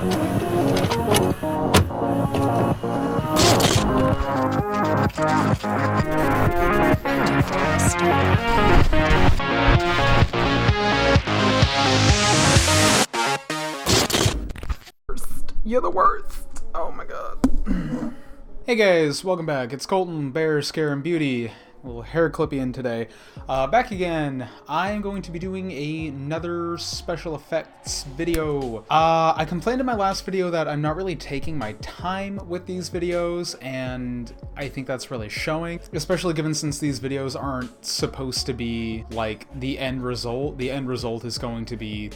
You're the worst. Oh my god. Hey guys, welcome back. It's Colton, Bear, Scare, and Beauty. A little hair clippy-in today. Back again. I am going to be doing another special effects video. I complained in my last video that I'm not really taking my time with these videos, and I think that's really showing. Especially given since these videos aren't supposed to be, like, the end result. The end result is going to be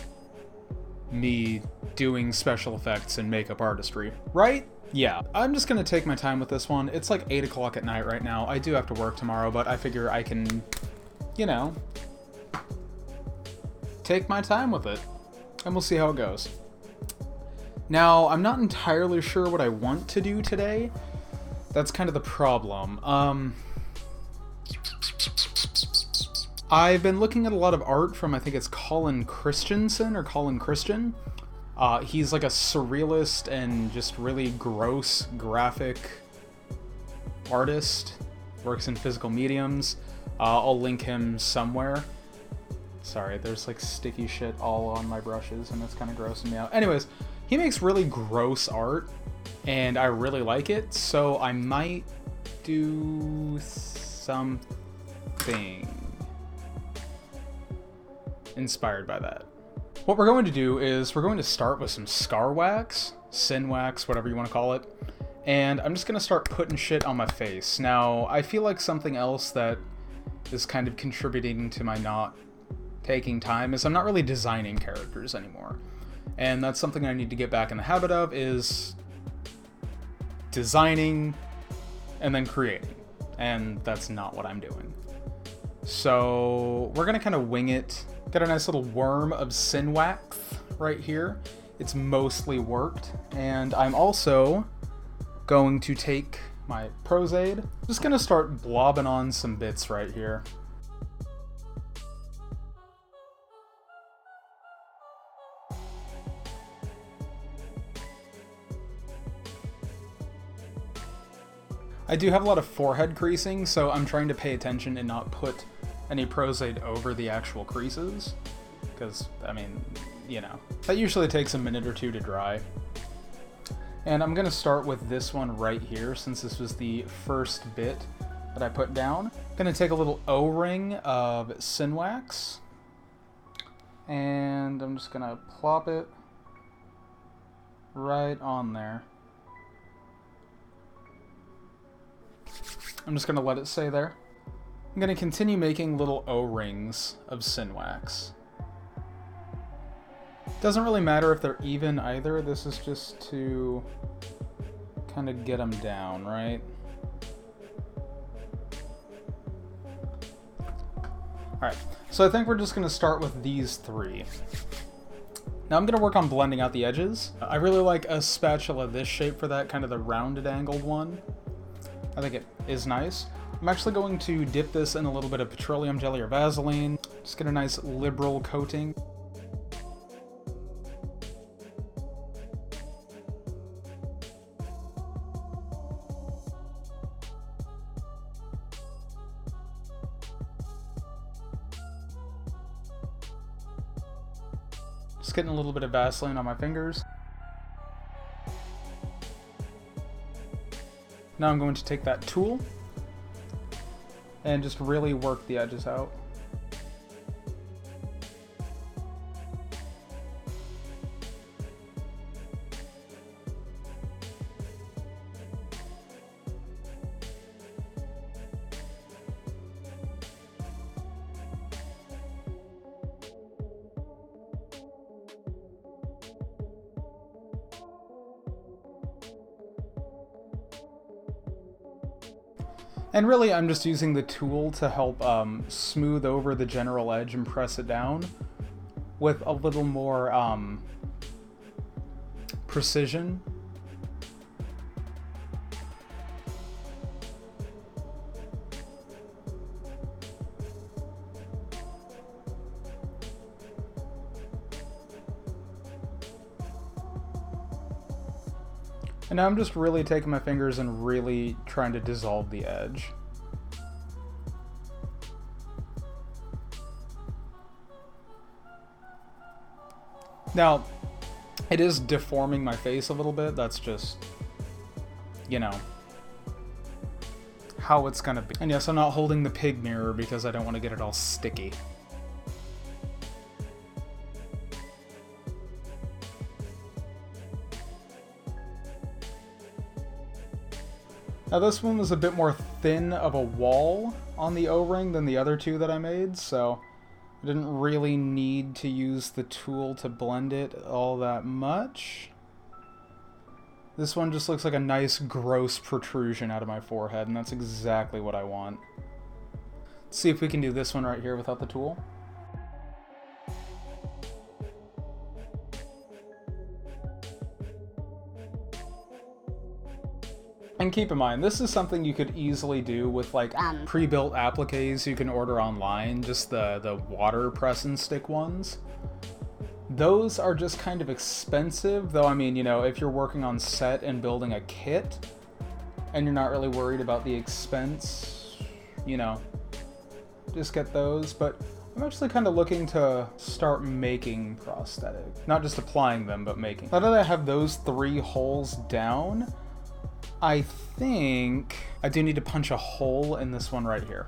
me doing special effects and makeup artistry, right? Yeah, I'm just gonna take my time with this one. It's like 8 o'clock at night right now. I do have to work tomorrow, but I figure I can, you know, take my time with it, and we'll see how it goes. Now, I'm not entirely sure what I want to do today. That's kind of the problem. I've been looking at a lot of art from, I think it's Colin Christensen, or Colin Christian. He's like a surrealist and just really gross graphic artist. Works in physical mediums. I'll link him somewhere. Sorry, there's like sticky shit all on my brushes and it's kind of grossing me out. Anyways, he makes really gross art and I really like it, so I might do something inspired by that. What we're going to do is we're going to start with some scar wax, Synwax, whatever you want to call it, and I'm just going to start putting shit on my face. Now, I feel like something else that is kind of contributing to my not taking time is I'm not really designing characters anymore. And that's something I need to get back in the habit of, is designing and then creating. And that's not what I'm doing. So we're going to kind of wing it. Got a nice little worm of Synwax right here. It's mostly worked. And I'm also going to take my Prozaid. Just going to start blobbing on some bits right here. I do have a lot of forehead creasing, so I'm trying to pay attention and not put any Prozaid over the actual creases, because, I mean, you know, that usually takes a minute or two to dry. And I'm going to start with this one right here, since this was the first bit that I put down. I'm going to take a little O-ring of Synwax, and I'm just going to plop it right on there. I'm just going to let it stay there. I'm going to continue making little O-rings of Synwax. Doesn't really matter if they're even either. This is just to kind of get them down, right? Alright, so I think we're just going to start with these three. Now I'm going to work on blending out the edges. I really like a spatula this shape for that, kind of the rounded angled one. I think it is nice. I'm actually going to dip this in a little bit of petroleum jelly or Vaseline. Just get a nice liberal coating. Just getting a little bit of Vaseline on my fingers. Now I'm going to take that tool and just really work the edges out. And really, I'm just using the tool to help smooth over the general edge and press it down with a little more precision. And now I'm just really taking my fingers and really trying to dissolve the edge. Now, it is deforming my face a little bit. That's just, you know, how it's gonna be. And yes, I'm not holding the pig mirror because I don't want to get it all sticky. Now this one was a bit more thin of a wall on the O-ring than the other two that I made, so I didn't really need to use the tool to blend it all that much. This one just looks like a nice gross protrusion out of my forehead, and that's exactly what I want. Let's see if we can do this one right here without the tool. And keep in mind, this is something you could easily do with like pre-built appliques you can order online, just the water press and stick ones. Those are just kind of expensive, though. I mean, you know, if you're working on set and building a kit and you're not really worried about the expense, you know, just get those. But I'm actually kind of looking to start making prosthetic, not just applying them, but making. Now that I have those 3 holes down, I think I do need to punch a hole in this one right here.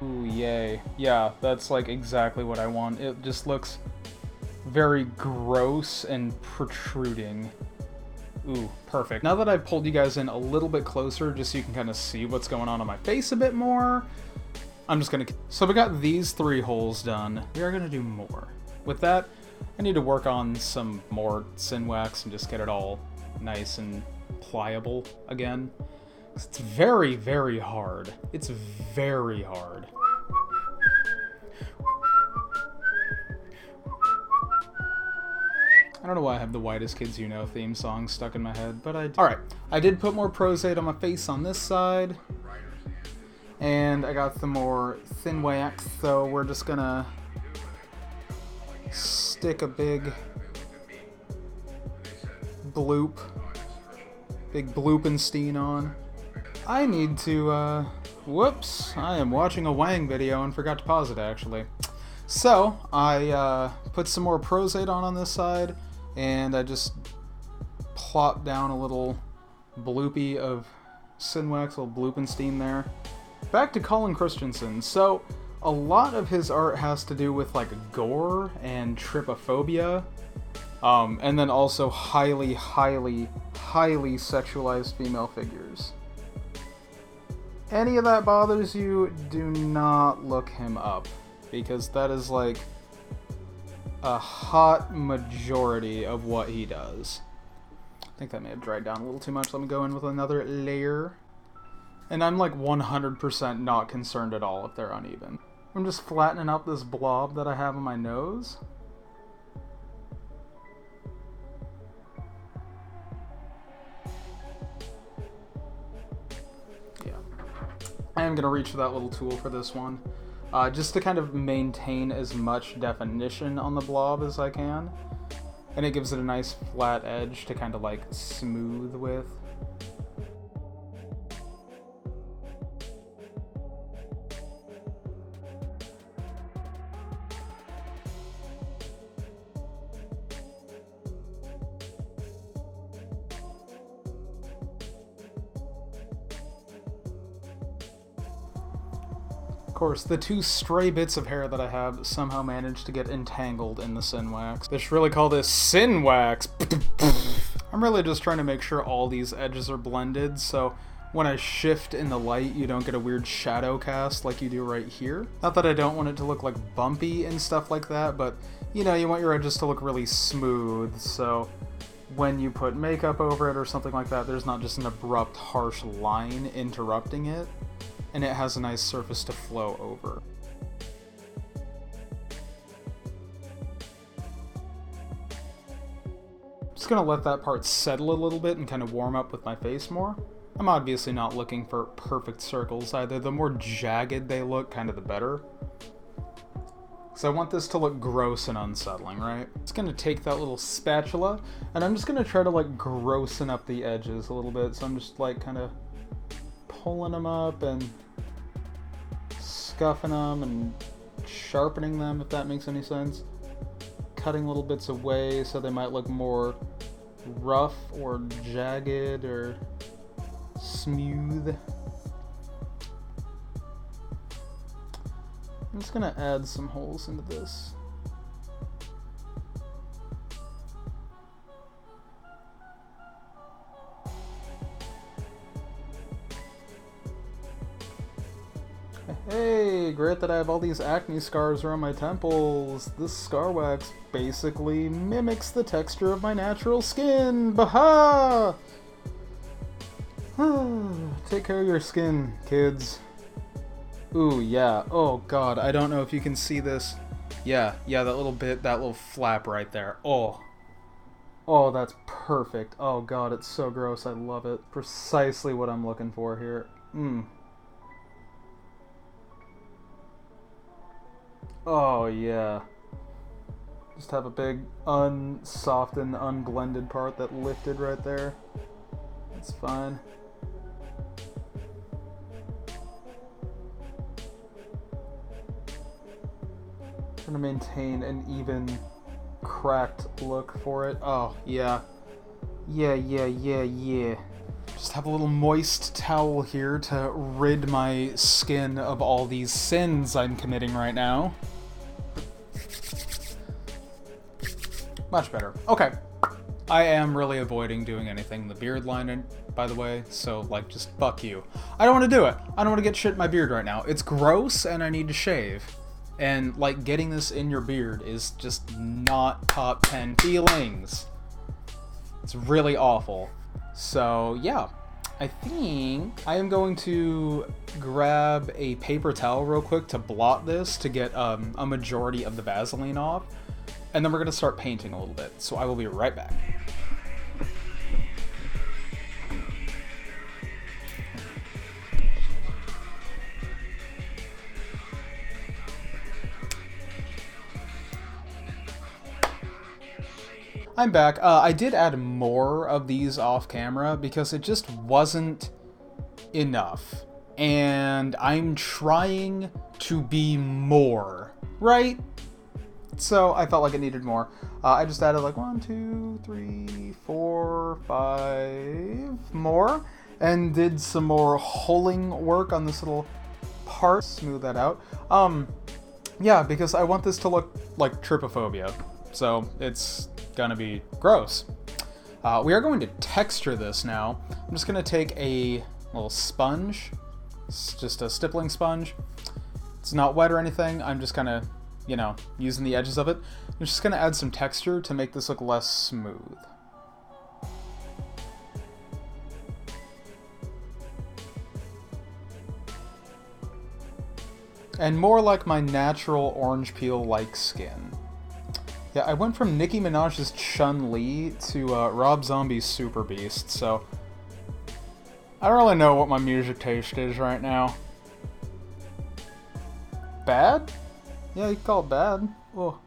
Ooh, yay. Yeah, that's like exactly what I want. It just looks very gross and protruding. Ooh, perfect. Now that I've pulled you guys in a little bit closer, just so you can kind of see what's going on my face a bit more, I'm just gonna... So we got these 3 holes done. We are gonna do more. With that, I need to work on some more Synwax and just get it all nice and pliable again. It's very, very hard. It's very hard. I don't know why I have the Whitest Kids You Know theme song stuck in my head, but I... Alright, I did put more Prosade on my face on this side. And I got some more Synwax, so we're just gonna stick a big bloopinstein on. I need to, whoops, I am watching a Wang video and forgot to pause it, actually. So, I, put some more Prosade on this side, and I just plopped down a little bloopy of Synwax, a little bloopinstein there. Back to Colin Christensen. So, a lot of his art has to do with, like, gore and trypophobia, and then also highly, highly, highly sexualized female figures. Any of that bothers you, do not look him up, because that is, like, a hot majority of what he does. I think that may have dried down a little too much. Let me go in with another layer. And I'm, like, 100% not concerned at all if they're uneven. I'm just flattening out this blob that I have on my nose. Yeah. I am going to reach for that little tool for this one. Just to kind of maintain as much definition on the blob as I can. And it gives it a nice flat edge to kind of like smooth with. Of course, the 2 stray bits of hair that I have somehow managed to get entangled in the Synwax. They should really call this Synwax. I'm really just trying to make sure all these edges are blended, so when I shift in the light, you don't get a weird shadow cast like you do right here. Not that I don't want it to look like bumpy and stuff like that, but you know, you want your edges to look really smooth, so when you put makeup over it or something like that, there's not just an abrupt, harsh line interrupting it. And it has a nice surface to flow over. Just gonna let that part settle a little bit and kind of warm up with my face more. I'm obviously not looking for perfect circles either. The more jagged they look, kind of the better. Because I want this to look gross and unsettling, right? It's going to take that little spatula, and I'm just going to try to, like, grossen up the edges a little bit. So I'm just, like, kind of pulling them up and scuffing them and sharpening them, if that makes any sense. Cutting little bits away so they might look more rough or jagged or smooth. I'm just gonna add some holes into this. Hey, great that I have all these acne scars around my temples. This scar wax basically mimics the texture of my natural skin. Baha! Take care of your skin, kids. Ooh, yeah. Oh, God. I don't know if you can see this. Yeah, that little bit, that little flap right there. Oh. Oh, that's perfect. Oh, God, it's so gross. I love it. Precisely what I'm looking for here. Oh, yeah. Just have a big unsoftened, unblended part that lifted right there. That's fine. Trying to maintain an even cracked look for it. Oh, yeah. Yeah. Just have a little moist towel here to rid my skin of all these sins I'm committing right now. Much better. Okay. I am really avoiding doing anything in the beard line, by the way, so, like, just fuck you. I don't want to do it. I don't want to get shit in my beard right now. It's gross, and I need to shave. And, like, getting this in your beard is just not top 10 feelings. It's really awful. So, yeah. I think I am going to grab a paper towel real quick to blot this to get a majority of the Vaseline off. And then we're going to start painting a little bit. So I will be right back. I'm back. I did add more of these off camera because it just wasn't enough. And I'm trying to be more, right? So I felt like it needed more. I just added like 1, 2, 3, 4, 5 more. And did some more holing work on this little part. Smooth that out. Yeah, because I want this to look like Trypophobia. So it's gonna be gross. We are going to texture this now. I'm just gonna take a little sponge. It's just a stippling sponge. It's not wet or anything. I'm just kind of, you know, using the edges of it. I'm just gonna add some texture to make this look less smooth. And more like my natural orange peel-like skin. Yeah, I went from Nicki Minaj's Chun-Li to Rob Zombie's Super Beast, so I don't really know what my music taste is right now. Bad? Yeah, you can call it bad. Oh,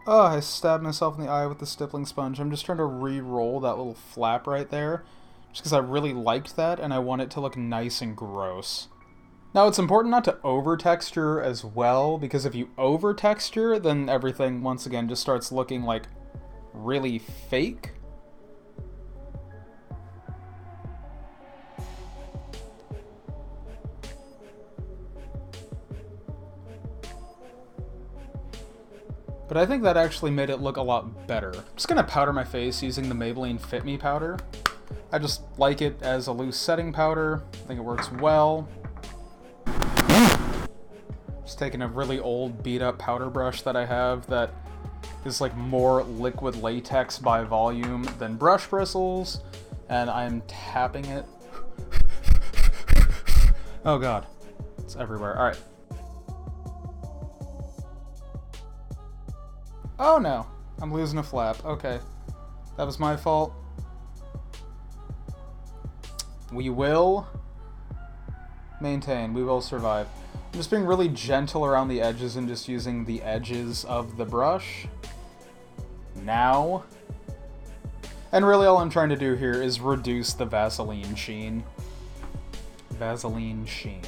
I stabbed myself in the eye with the stippling sponge. I'm just trying to re-roll that little flap right there, just because I really liked that, and I want it to look nice and gross. Now, it's important not to over-texture as well, because if you over-texture, then everything, once again, just starts looking, like, really fake. But I think that actually made it look a lot better. I'm just gonna powder my face using the Maybelline Fit Me powder. I just like it as a loose setting powder. I think it works well. Just taking a really old beat up powder brush that I have that is like more liquid latex by volume than brush bristles, and I'm tapping it. Oh god, it's everywhere. Alright. Oh no, I'm losing a flap. Okay, that was my fault. We will maintain, we will survive. I'm just being really gentle around the edges and just using the edges of the brush. Now. And really all I'm trying to do here is reduce the Vaseline sheen. Vaseline Sheen.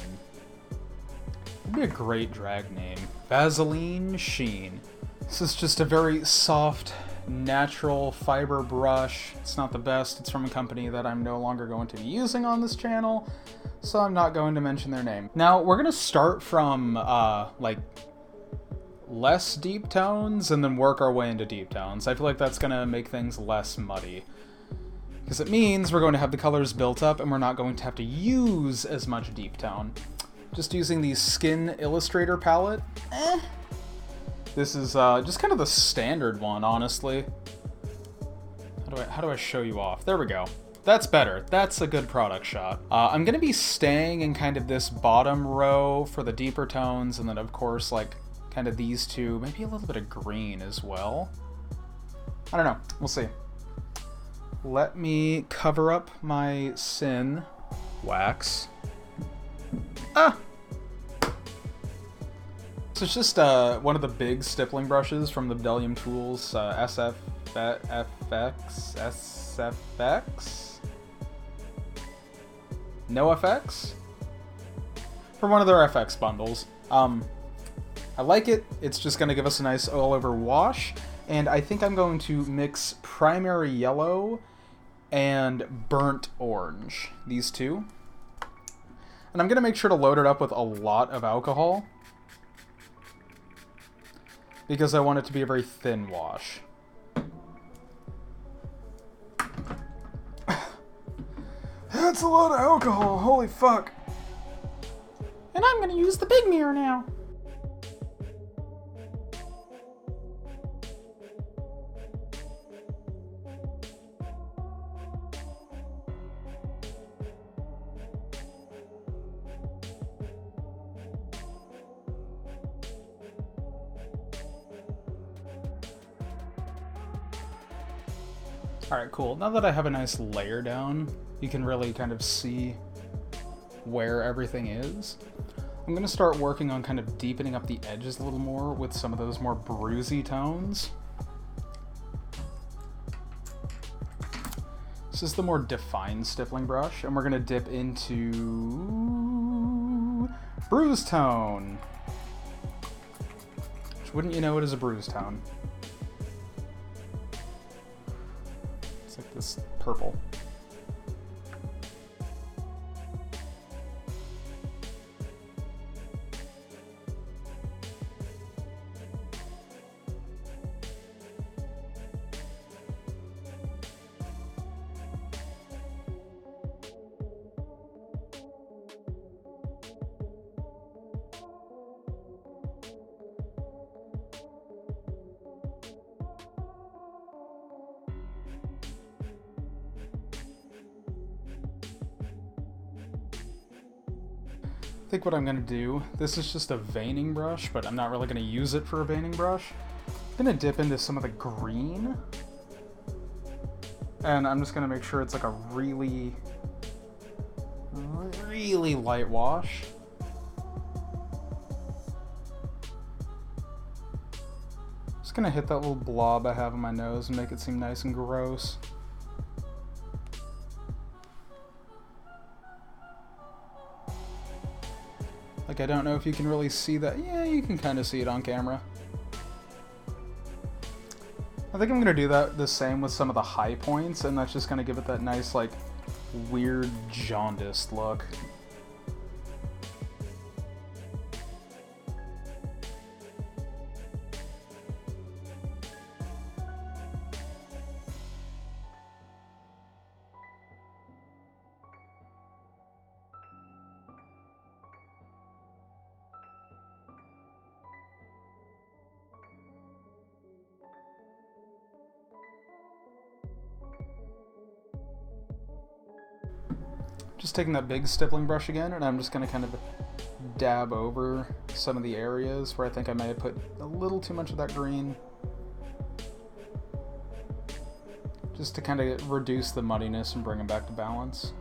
Would be a great drag name. Vaseline Sheen. This is just a very soft, natural fiber brush. It's not the best. It's from a company that I'm no longer going to be using on this channel, so I'm not going to mention their name. Now, we're going to start from, like, less deep tones and then work our way into deep tones. I feel like that's going to make things less muddy. Because it means we're going to have the colors built up and we're not going to have to use as much deep tone. Just using the Skin Illustrator palette. This is just kind of the standard one, honestly. How do I show you off? There we go. That's better. That's a good product shot. I'm going to be staying in kind of this bottom row for the deeper tones, and then of course like kind of these two, maybe a little bit of green as well. I don't know. We'll see. Let me cover up my Synwax. Ah! So it's just one of the big stippling brushes from the Bdellium Tools SFX? No FX? From one of their FX bundles. I like it. It's just going to give us a nice all-over wash. And I think I'm going to mix primary yellow and burnt orange. These two. And I'm going to make sure to load it up with a lot of alcohol, because I want it to be a very thin wash. That's a lot of alcohol, holy fuck. And I'm gonna use the big mirror now. Alright, cool. Now that I have a nice layer down, you can really kind of see where everything is. I'm going to start working on kind of deepening up the edges a little more with some of those more bruisey tones. This is the more defined stippling brush, and we're going to dip into bruise tone. Which, wouldn't you know, it is a bruise tone. It's like this purple. I think what I'm going to do, this is just a veining brush, but I'm not really going to use it for a veining brush. I'm going to dip into some of the green, and I'm just going to make sure it's like a really, really light wash. Just going to hit that little blob I have on my nose and make it seem nice and gross. Like, I don't know if you can really see that. Yeah, you can kind of see it on camera. I think I'm going to do that the same with some of the high points, and that's just going to give it that nice, like, weird jaundiced look. Just taking that big stippling brush again, and I'm just going to kind of dab over some of the areas where I think I may have put a little too much of that green. Just to kind of reduce the muddiness and bring them back to balance.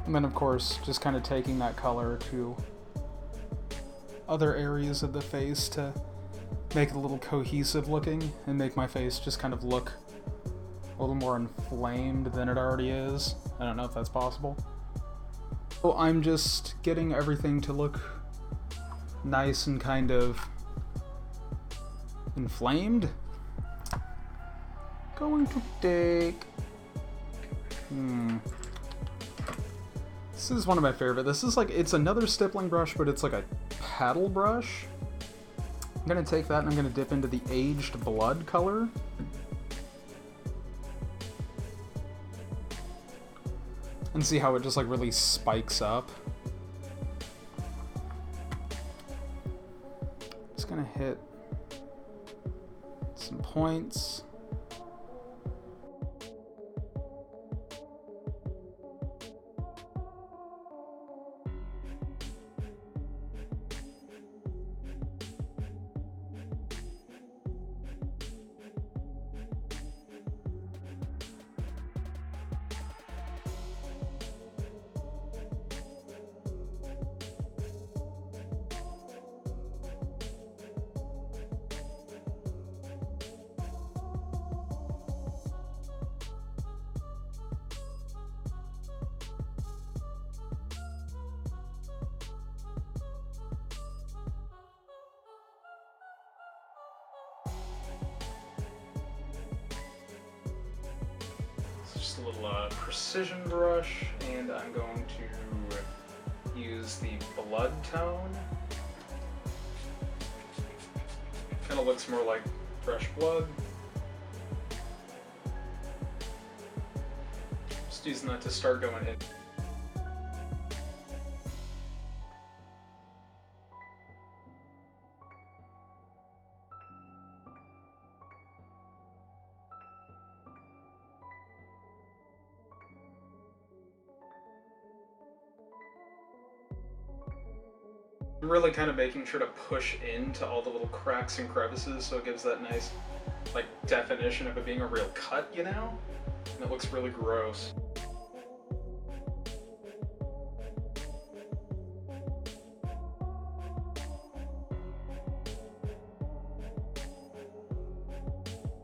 And then of course, just kind of taking that color to other areas of the face to make it a little cohesive looking and make my face just kind of look a little more inflamed than it already is. I don't know if that's possible. So I'm just getting everything to look nice and kind of inflamed. Going to take... This is one of my favorite. This is like, it's another stippling brush, but it's like a paddle brush. I'm gonna take that and I'm gonna dip into the aged blood color. And see how it just like really spikes up. Just gonna hit some points. Just a little precision brush, and I'm going to use the blood tone. Kind of looks more like fresh blood. Just using that to start going in. I'm really kind of making sure to push into all the little cracks and crevices so it gives that nice, like, definition of it being a real cut, you know? And it looks really gross.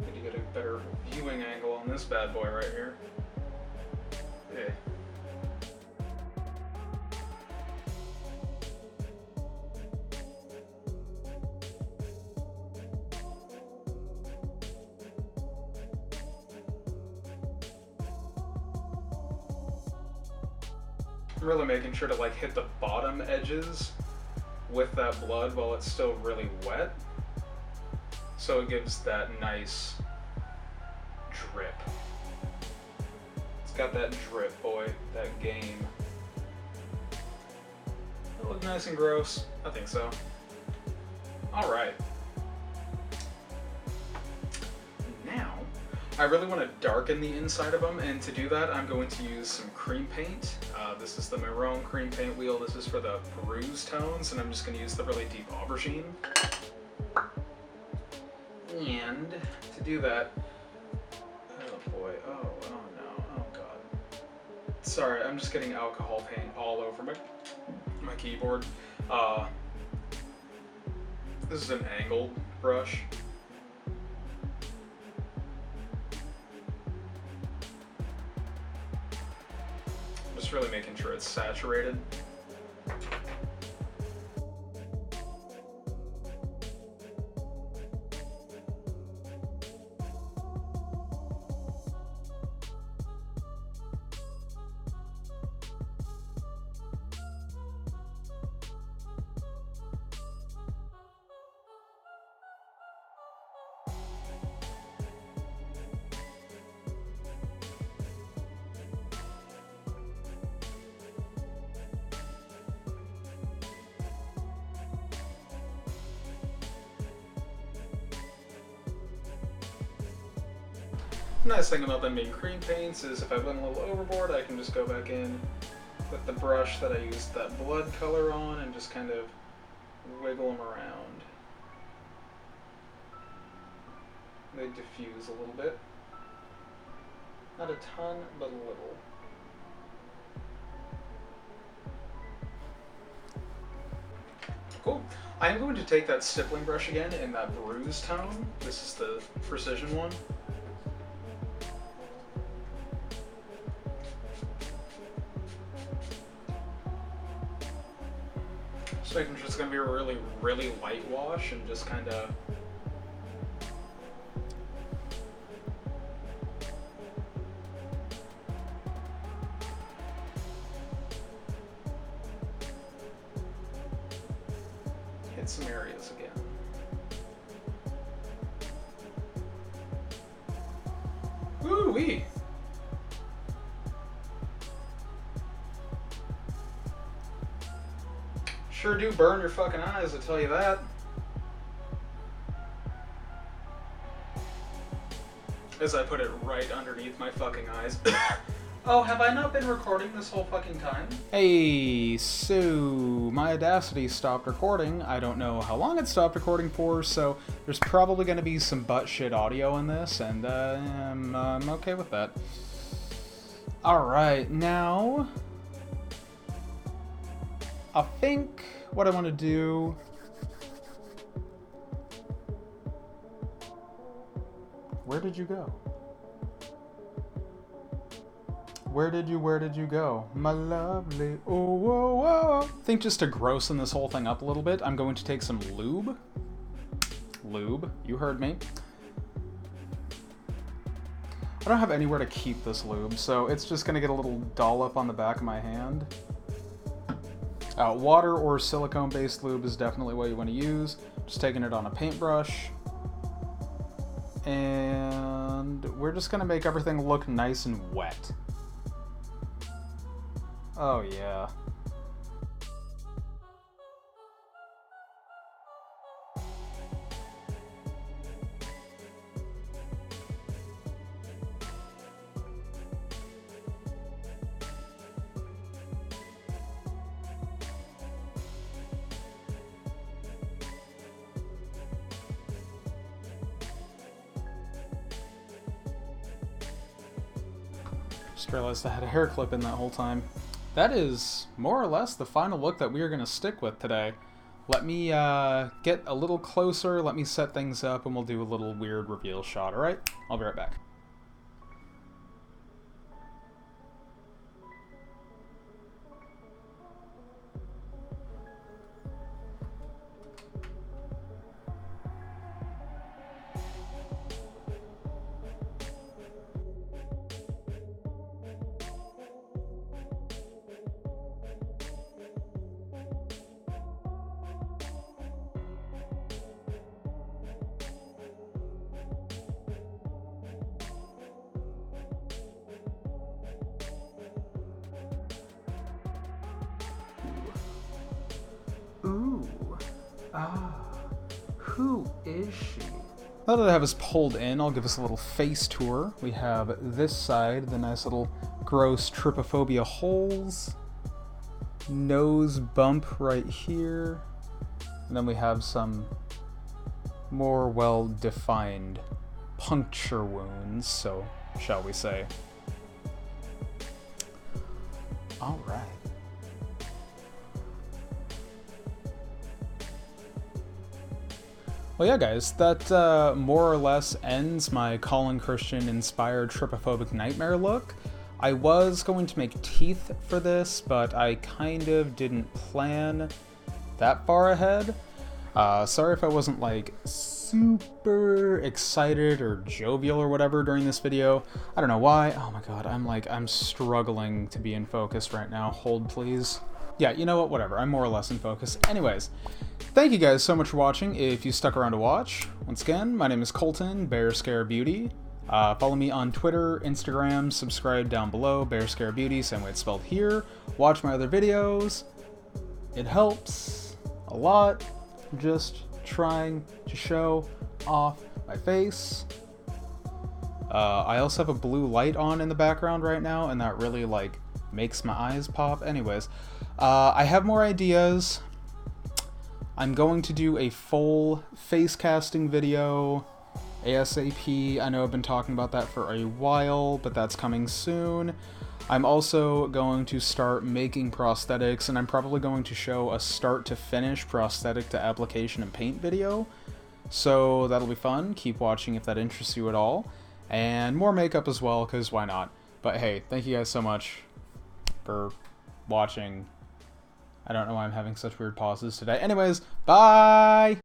Need to get a better viewing angle on this bad boy right here. Yeah. I'm really making sure to like hit the bottom edges with that blood while it's still really wet, so it gives that nice drip. It's got that drip, boy, that game. It look nice and gross? I think so. Alright. Now, I really want to darken the inside of them, and to do that I'm going to use some cream paint. This is the Maroon cream paint wheel. This is for the bruise tones, and I'm just going to use the really deep aubergine. And to do that, oh boy, oh no, oh god. Sorry, I'm just getting alcohol paint all over my keyboard. This is an angled brush. Just really making sure it's saturated. Nice thing about them being cream paints is if I went a little overboard, I can just go back in with the brush that I used that blood color on and just kind of wiggle them around. They diffuse a little bit. Not a ton, but a little. Cool. I am going to take that stippling brush again in that bruise tone. This is the precision one. Just making sure it's going to be a really, really light wash and just kind of... hit some areas again. Woo-wee! Sure do burn your fucking eyes, I tell you that. As I put it right underneath my fucking eyes. Oh, have I not been recording this whole fucking time? Hey, so my Audacity stopped recording. I don't know how long it stopped recording for, so there's probably going to be some butt shit audio in this, and I'm okay with that. Alright, now... I think what I want to do... Where did you go? Where did you go? My lovely, oh, whoa, whoa. I think just to grossen this whole thing up a little bit, I'm going to take some lube. Lube, you heard me. I don't have anywhere to keep this lube, so it's just gonna get a little dollop on the back of my hand. Water or silicone-based lube is definitely what you want to use. Just taking it on a paintbrush. And we're just gonna make everything look nice and wet. Oh yeah. Just realized I had a hair clip in that whole time. That is more or less the final look that we are going to stick with today. Let me get a little closer, let me set things up, and we'll do a little weird reveal shot, alright? I'll be right back. Who is she? Now that I have us pulled in, I'll give us a little face tour. We have this side, the nice little gross Trypophobia holes. Nose bump right here. And then we have some more well-defined puncture wounds, so shall we say. Alright. Well, yeah, guys, that more or less ends my Colin Christian-inspired Trypophobic Nightmare look. I was going to make teeth for this, but I kind of didn't plan that far ahead. Sorry if I wasn't, like, super excited or jovial or whatever during this video. I don't know why. Oh my god, I'm struggling to be in focus right now. Hold, please. Yeah, you know what? Whatever. I'm more or less in focus. Anyways, thank you guys so much for watching. If you stuck around to watch, once again, my name is Colton, Bear Scare Beauty. Follow me on Twitter, Instagram, subscribe down below, Bear Scare Beauty, same way it's spelled here. Watch my other videos. It helps a lot. I'm just trying to show off my face. I also have a blue light on in the background right now, and that really, like, makes my eyes pop. Anyways, I have more ideas. I'm going to do a full face casting video ASAP. I know I've been talking about that for a while, but that's coming soon. I'm also going to start making prosthetics, and I'm probably going to show a start to finish prosthetic to application and paint video. So that'll be fun. Keep watching if that interests you at all. And more makeup as well, because why not? But hey, thank you guys so much for watching. I don't know why I'm having such weird pauses today. Anyways, bye!